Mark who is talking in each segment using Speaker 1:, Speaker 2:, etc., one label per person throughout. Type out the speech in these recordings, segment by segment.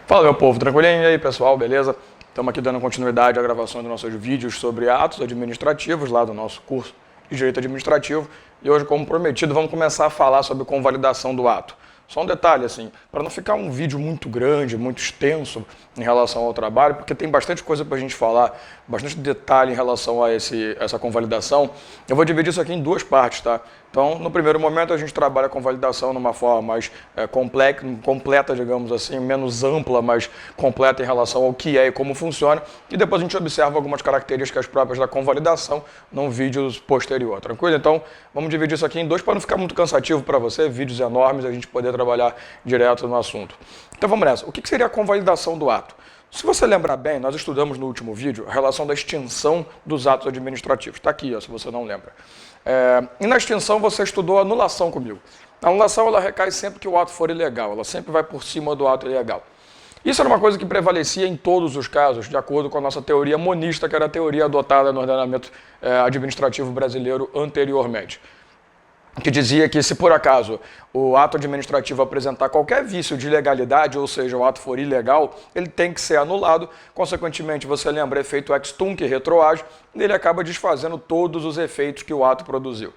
Speaker 1: Fala, meu povo, tranquilinho? E aí, pessoal, beleza? Estamos aqui dando continuidade à gravação dos nossos vídeos sobre atos administrativos lá do nosso curso de Direito Administrativo. E hoje, como prometido, vamos começar a falar sobre convalidação do ato. Só um detalhe, assim, para não ficar um vídeo muito grande, muito extenso em relação ao trabalho, porque tem bastante coisa para a gente falar, bastante detalhe em relação a essa convalidação, eu vou dividir isso aqui em duas partes, tá? Então, no primeiro momento, a gente trabalha a convalidação numa forma mais completa, digamos assim, menos ampla, mas completa em relação ao que é e como funciona, e depois a gente observa algumas características próprias da convalidação num vídeo posterior, tranquilo? Então, vamos dividir isso aqui em dois para não ficar muito cansativo para você, vídeos enormes, a gente poder trabalhar direto no assunto. Então vamos nessa. O que seria a convalidação do ato? Se você lembrar bem, nós estudamos no último vídeo a relação da extinção dos atos administrativos. Está aqui, ó, se você não lembra. E na extinção você estudou a anulação comigo. A anulação ela recai sempre que o ato for ilegal, ela sempre vai por cima do ato ilegal. Isso era uma coisa que prevalecia em todos os casos, de acordo com a nossa teoria monista, que era a teoria adotada no ordenamento administrativo brasileiro anteriormente, que dizia que se por acaso o ato administrativo apresentar qualquer vício de ilegalidade, ou seja, o ato for ilegal, ele tem que ser anulado. Consequentemente, você lembra efeito ex tunc, retroage, e ele acaba desfazendo todos os efeitos que o ato produziu.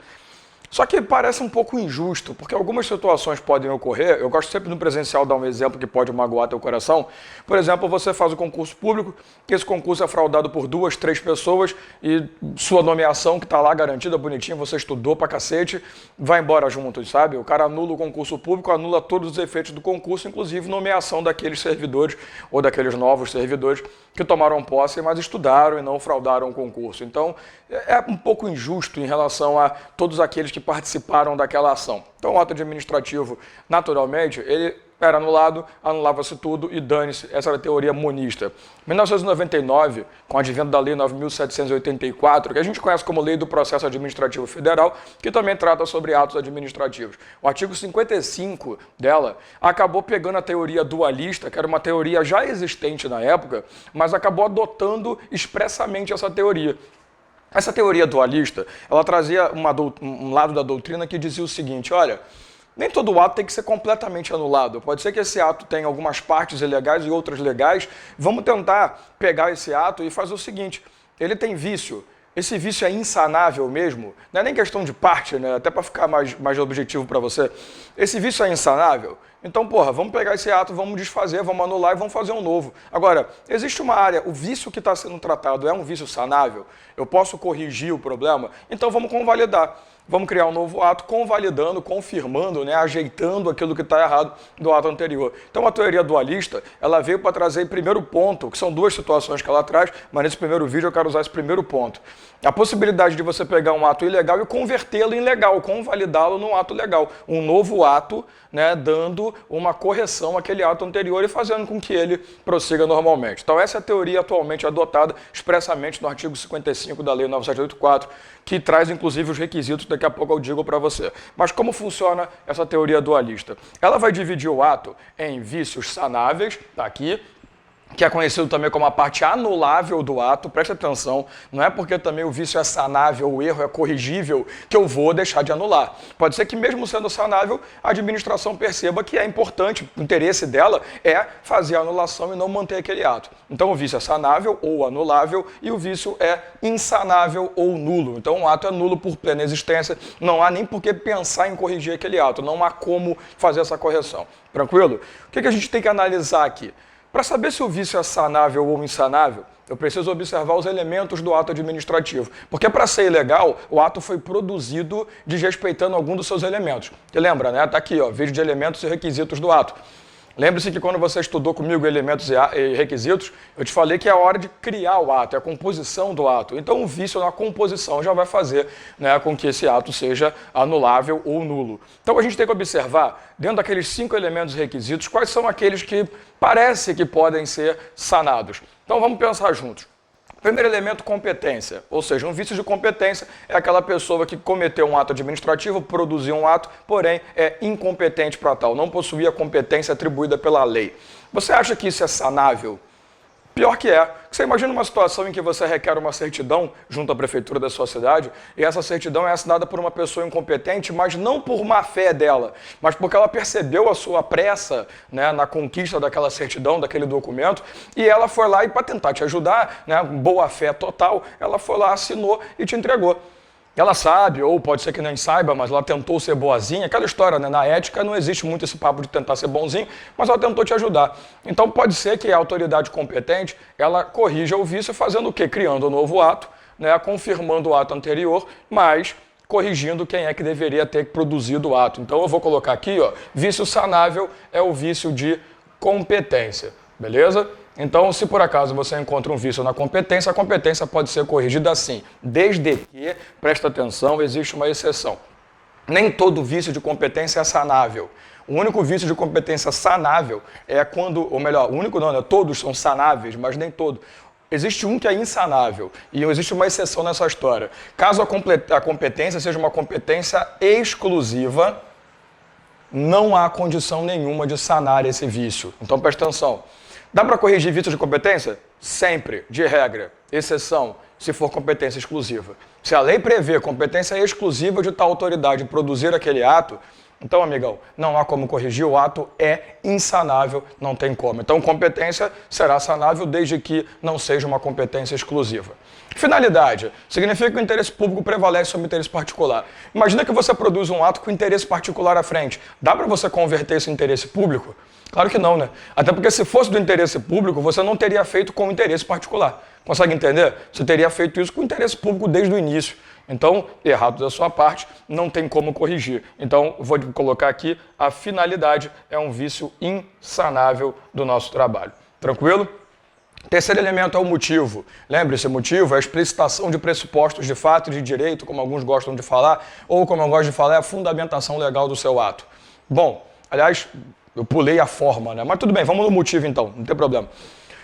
Speaker 1: Só que parece um pouco injusto, porque algumas situações podem ocorrer. Eu gosto sempre no presencial dar um exemplo que pode magoar teu coração. Por exemplo, você faz o concurso público, que esse concurso é fraudado por 2, 3 pessoas e sua nomeação, que está lá garantida, bonitinha, você estudou pra cacete, vai embora juntos, sabe? O cara anula o concurso público, anula todos os efeitos do concurso, inclusive nomeação daqueles servidores ou daqueles novos servidores que tomaram posse, mas estudaram e não fraudaram o concurso. Então, é um pouco injusto em relação a todos aqueles que participaram daquela ação. Então, o ato administrativo, naturalmente, ele era anulado, anulava-se tudo e dane-se. Essa era a teoria monista. Em 1999, com o advento da Lei 9.784, que a gente conhece como Lei do Processo Administrativo Federal, que também trata sobre atos administrativos. O artigo 55 dela acabou pegando a teoria dualista, que era uma teoria já existente na época, mas acabou adotando expressamente essa teoria. Essa teoria dualista, ela trazia um lado da doutrina que dizia o seguinte: olha, nem todo ato tem que ser completamente anulado. Pode ser que esse ato tenha algumas partes ilegais e outras legais. Vamos tentar pegar esse ato e fazer o seguinte: ele tem vício. Esse vício é insanável mesmo? Não é nem questão de parte, né? Até para ficar mais objetivo para você. Esse vício é insanável? Então, porra, vamos pegar esse ato, vamos desfazer, vamos anular e vamos fazer um novo. Agora, existe uma área, o vício que está sendo tratado é um vício sanável? Eu posso corrigir o problema? Então vamos convalidar. Vamos criar um novo ato, convalidando, confirmando, né, ajeitando aquilo que está errado do ato anterior. Então a teoria dualista, ela veio para trazer o primeiro ponto, que são duas situações que ela traz, mas nesse primeiro vídeo eu quero usar esse primeiro ponto. A possibilidade de você pegar um ato ilegal e convertê-lo em legal, convalidá-lo num ato legal. Um novo ato, né, dando uma correção àquele ato anterior e fazendo com que ele prossiga normalmente. Então essa é a teoria atualmente adotada expressamente no artigo 55 da Lei 9784, que traz inclusive os requisitos, daqui a pouco eu digo para você. Mas como funciona essa teoria dualista? Ela vai dividir o ato em vícios sanáveis, tá aqui, que é conhecido também como a parte anulável do ato. Preste atenção, não é porque também o vício é sanável, o erro é corrigível, que eu vou deixar de anular. Pode ser que mesmo sendo sanável, a administração perceba que é importante, o interesse dela é fazer a anulação e não manter aquele ato. Então o vício é sanável ou anulável e o vício é insanável ou nulo. Então o ato é nulo por plena existência, não há nem por que pensar em corrigir aquele ato, não há como fazer essa correção. Tranquilo? O que a gente tem que analisar aqui? Para saber se o vício é sanável ou insanável, eu preciso observar os elementos do ato administrativo. Porque para ser ilegal, o ato foi produzido desrespeitando algum dos seus elementos. E lembra, né? Está aqui, ó, vídeo de elementos e requisitos do ato. Lembre-se que quando você estudou comigo elementos e requisitos, eu te falei que é a hora de criar o ato, é a composição do ato. Então o vício na composição já vai fazer, né, com que esse ato seja anulável ou nulo. Então a gente tem que observar, dentro daqueles 5 elementos e requisitos, quais são aqueles que parece que podem ser sanados. Então vamos pensar juntos. Primeiro elemento, competência, ou seja, um vício de competência é aquela pessoa que cometeu um ato administrativo, produziu um ato, porém é incompetente para tal, não possuía a competência atribuída pela lei. Você acha que isso é sanável? Pior que é. Você imagina uma situação em que você requer uma certidão junto à prefeitura da sua cidade e essa certidão é assinada por uma pessoa incompetente, mas não por má fé dela, mas porque ela percebeu a sua pressa, né, na conquista daquela certidão, daquele documento, e ela foi lá e para tentar te ajudar, né, boa fé total, ela foi lá, assinou e te entregou. Ela sabe, ou pode ser que nem saiba, mas ela tentou ser boazinha. Aquela história, né? Na ética não existe muito esse papo de tentar ser bonzinho, mas ela tentou te ajudar. Então pode ser que a autoridade competente, ela corrija o vício fazendo o quê? Criando um novo ato, né? Confirmando o ato anterior, mas corrigindo quem é que deveria ter produzido o ato. Então eu vou colocar aqui, ó, vício sanável é o vício de competência, beleza? Então, se por acaso você encontra um vício na competência, a competência pode ser corrigida assim, desde que, presta atenção, existe uma exceção. Nem todo vício de competência é sanável. O único vício de competência sanável é quando, ou melhor, o único não, né? Todos são sanáveis, mas nem todo. Existe um que é insanável e existe uma exceção nessa história. Caso a competência seja uma competência exclusiva, não há condição nenhuma de sanar esse vício. Então, presta atenção. Dá para corrigir vício de competência? Sempre, de regra. Exceção, se for competência exclusiva. Se a lei prevê competência exclusiva de tal autoridade produzir aquele ato, então, amigão, não há como corrigir, o ato é insanável, não tem como. Então, competência será sanável desde que não seja uma competência exclusiva. Finalidade, significa que o interesse público prevalece sobre o interesse particular. Imagina que você produz um ato com interesse particular à frente. Dá para você converter esse interesse público? Claro que não, né? Até porque se fosse do interesse público, você não teria feito com interesse particular. Consegue entender? Você teria feito isso com interesse público desde o início. Então, errado da sua parte, não tem como corrigir. Então, vou colocar aqui, a finalidade é um vício insanável do nosso trabalho. Tranquilo? Terceiro elemento é o motivo. Lembre-se, o motivo é a explicitação de pressupostos de fato e de direito, como alguns gostam de falar, ou como eu gosto de falar, é a fundamentação legal do seu ato. Bom, aliás, eu pulei a forma, né? Mas tudo bem, vamos no motivo então, não tem problema.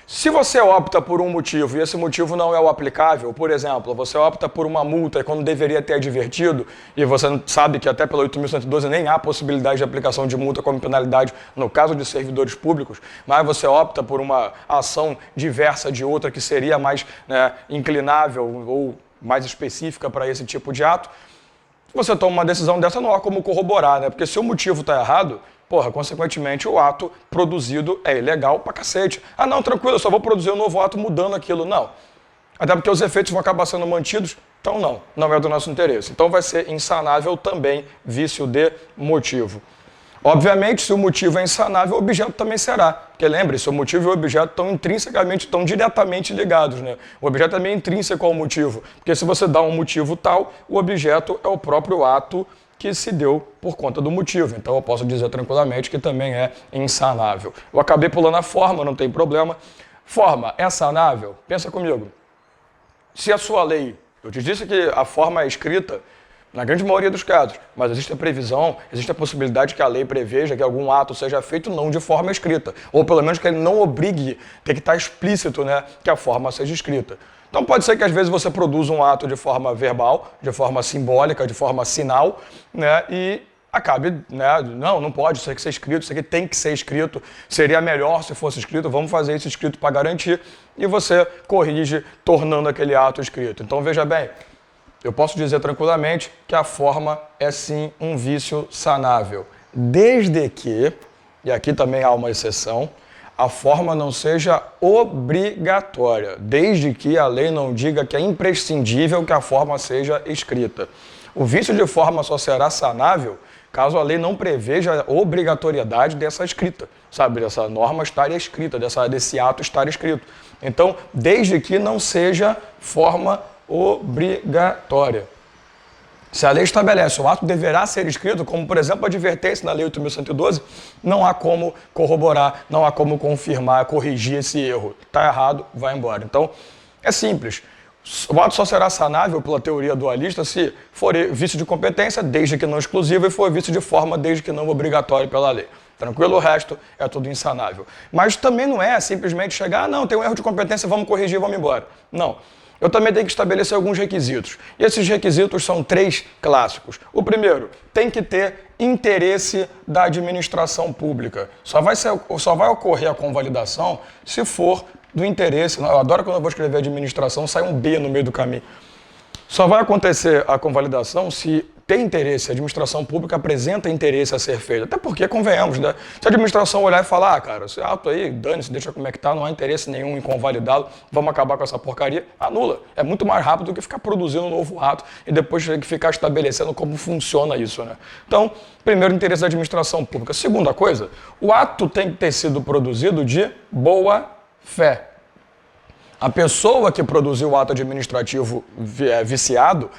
Speaker 1: Se você opta por um motivo e esse motivo não é o aplicável, por exemplo, você opta por uma multa quando deveria ter advertido e você sabe que até pela 8.112 nem há possibilidade de aplicação de multa como penalidade no caso de servidores públicos, mas você opta por uma ação diversa de outra que seria mais, né, inclinável ou mais específica para esse tipo de ato, se você toma uma decisão dessa não há como corroborar, né? Porque se o motivo está errado, consequentemente, o ato produzido é ilegal pra cacete. Ah, não, tranquilo, eu só vou produzir um novo ato mudando aquilo. Não. Até porque os efeitos vão acabar sendo mantidos, então não é do nosso interesse. Então vai ser insanável também vício de motivo. Obviamente, se o motivo é insanável, o objeto também será. Porque lembre-se, o motivo e o objeto estão intrinsecamente, estão diretamente ligados, né? O objeto também é intrínseco ao motivo. Porque se você dá um motivo tal, o objeto é o próprio ato que se deu por conta do motivo. Então eu posso dizer tranquilamente que também é insanável. Eu acabei pulando a forma, não tem problema. Forma é sanável? Pensa comigo. Se a sua lei, eu te disse que a forma é escrita, na grande maioria dos casos, mas existe a previsão, existe a possibilidade que a lei preveja que algum ato seja feito não de forma escrita, ou pelo menos que ele não obrigue, tem que estar explícito, né, que a forma seja escrita. Então pode ser que às vezes você produza um ato de forma verbal, de forma simbólica, de forma sinal, né, e acabe, né, não pode, isso aqui ser escrito, isso aqui tem que ser escrito, seria melhor se fosse escrito, vamos fazer isso escrito para garantir, e você corrige tornando aquele ato escrito. Então veja bem, eu posso dizer tranquilamente que a forma é sim um vício sanável, desde que, e aqui também há uma exceção, a forma não seja obrigatória, desde que a lei não diga que é imprescindível que a forma seja escrita. O vício de forma só será sanável caso a lei não preveja a obrigatoriedade dessa escrita, sabe, dessa norma estar escrita, desse ato estar escrito. Então, desde que não seja forma obrigatória. Se a lei estabelece o ato deverá ser escrito, como por exemplo a advertência na Lei 8.112, não há como corroborar, não há como confirmar, corrigir esse erro. Está errado, vai embora. Então, é simples. O ato só será sanável pela teoria dualista se for vício de competência, desde que não exclusivo, e for vício de forma, desde que não obrigatório pela lei. Tranquilo? O resto é tudo insanável. Mas também não é simplesmente chegar, não, tem um erro de competência, vamos corrigir, vamos embora. Não. Eu também tenho que estabelecer alguns requisitos. E esses requisitos são 3 clássicos. O primeiro, tem que ter interesse da administração pública. Só vai ocorrer a convalidação se for do interesse. Eu adoro quando eu vou escrever administração, sai um B no meio do caminho. Só vai acontecer a convalidação se tem interesse, a administração pública apresenta interesse a ser feito. Até porque, convenhamos, né? Se a administração olhar e falar, cara, esse ato aí, dane-se, deixa como é que tá, não há interesse nenhum em convalidá-lo, vamos acabar com essa porcaria, anula. É muito mais rápido do que ficar produzindo um novo ato e depois ter que ficar estabelecendo como funciona isso, né? Então, primeiro, interesse da administração pública. Segunda coisa, o ato tem que ter sido produzido de boa fé. A pessoa que produziu o ato administrativo viciado,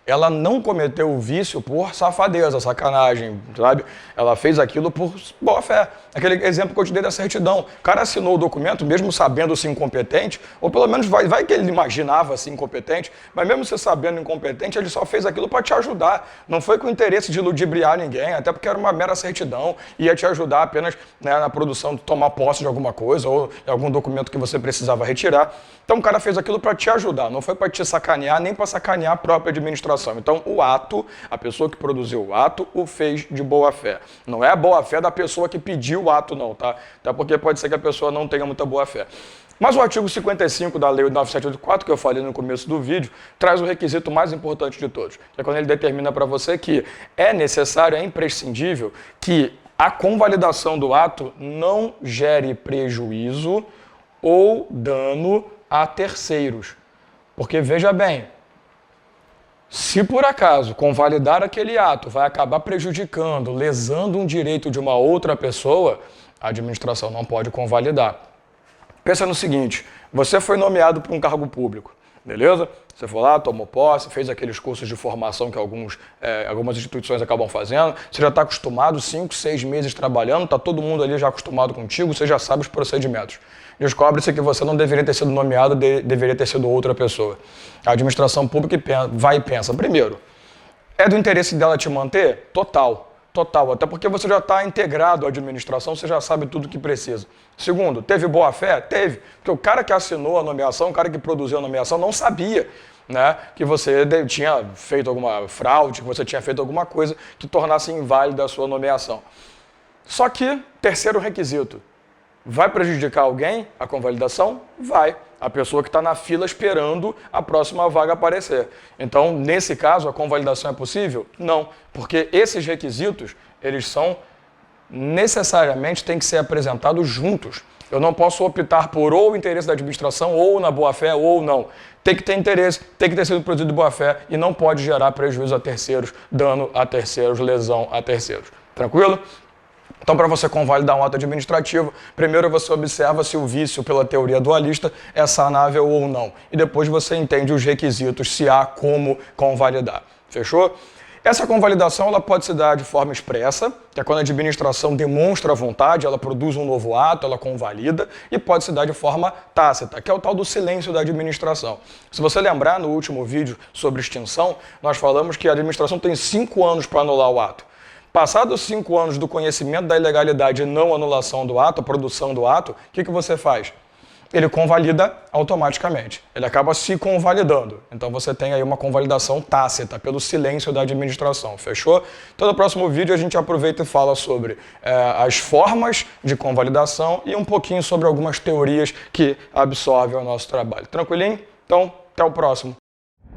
Speaker 1: ela não cometeu o vício por safadeza, sacanagem, sabe? Ela fez aquilo por boa fé. Aquele exemplo que eu te dei da certidão. O cara assinou o documento, mesmo sabendo-se incompetente, ou pelo menos vai que ele imaginava-se incompetente, mas mesmo você sabendo incompetente, ele só fez aquilo para te ajudar. Não foi com o interesse de ludibriar ninguém, até porque era uma mera certidão, ia te ajudar apenas, né, na produção de tomar posse de alguma coisa, ou de algum documento que você precisava retirar. Então o cara fez aquilo para te ajudar, não foi para te sacanear, nem para sacanear a própria administração. Então, o ato, a pessoa que produziu o ato, o fez de boa fé. Não é a boa fé da pessoa que pediu o ato, não, tá? Até porque pode ser que a pessoa não tenha muita boa fé. Mas o artigo 55 da Lei 9784, que eu falei no começo do vídeo, traz o requisito mais importante de todos, que é quando ele determina para você que é necessário, é imprescindível, que a convalidação do ato não gere prejuízo ou dano a terceiros. Porque, veja bem, se por acaso convalidar aquele ato vai acabar prejudicando, lesando um direito de uma outra pessoa, a administração não pode convalidar. Pensa no seguinte, você foi nomeado para um cargo público, beleza? Você foi lá, tomou posse, fez aqueles cursos de formação que algumas instituições acabam fazendo, você já está acostumado, 5, 6 meses trabalhando, está todo mundo ali já acostumado contigo, você já sabe os procedimentos. Descobre-se que você não deveria ter sido nomeado, deveria ter sido outra pessoa. A administração pública vai e pensa, primeiro, é do interesse dela te manter? Total, total. Até porque você já está integrado à administração, você já sabe tudo o que precisa. Segundo, teve boa fé? Teve. Porque o cara que assinou a nomeação, o cara que produziu a nomeação, não sabia, né, que você tinha feito alguma fraude, que você tinha feito alguma coisa que tornasse inválida a sua nomeação. Só que, terceiro requisito, vai prejudicar alguém a convalidação? Vai. A pessoa que está na fila esperando a próxima vaga aparecer. Então, nesse caso, a convalidação é possível? Não, porque esses requisitos, eles são necessariamente têm que ser apresentados juntos. Eu não posso optar por ou o interesse da administração, ou na boa-fé, ou não. Tem que ter interesse, tem que ter sido produzido de boa-fé e não pode gerar prejuízo a terceiros, dano a terceiros, lesão a terceiros. Tranquilo? Então, para você convalidar um ato administrativo, primeiro você observa se o vício, pela teoria dualista, é sanável ou não. E depois você entende os requisitos, se há como convalidar. Fechou? Essa convalidação ela pode se dar de forma expressa, que é quando a administração demonstra a vontade, ela produz um novo ato, ela convalida, e pode se dar de forma tácita, que é o tal do silêncio da administração. Se você lembrar no último vídeo sobre extinção, nós falamos que a administração tem 5 anos para anular o ato. Passados 5 anos do conhecimento da ilegalidade e não anulação do ato, a produção do ato, o que você faz? Ele convalida automaticamente. Ele acaba se convalidando. Então você tem aí uma convalidação tácita pelo silêncio da administração. Fechou? Então no próximo vídeo a gente aproveita e fala sobre as formas de convalidação e um pouquinho sobre algumas teorias que absorvem o nosso trabalho. Tranquilinho? Então, até o próximo.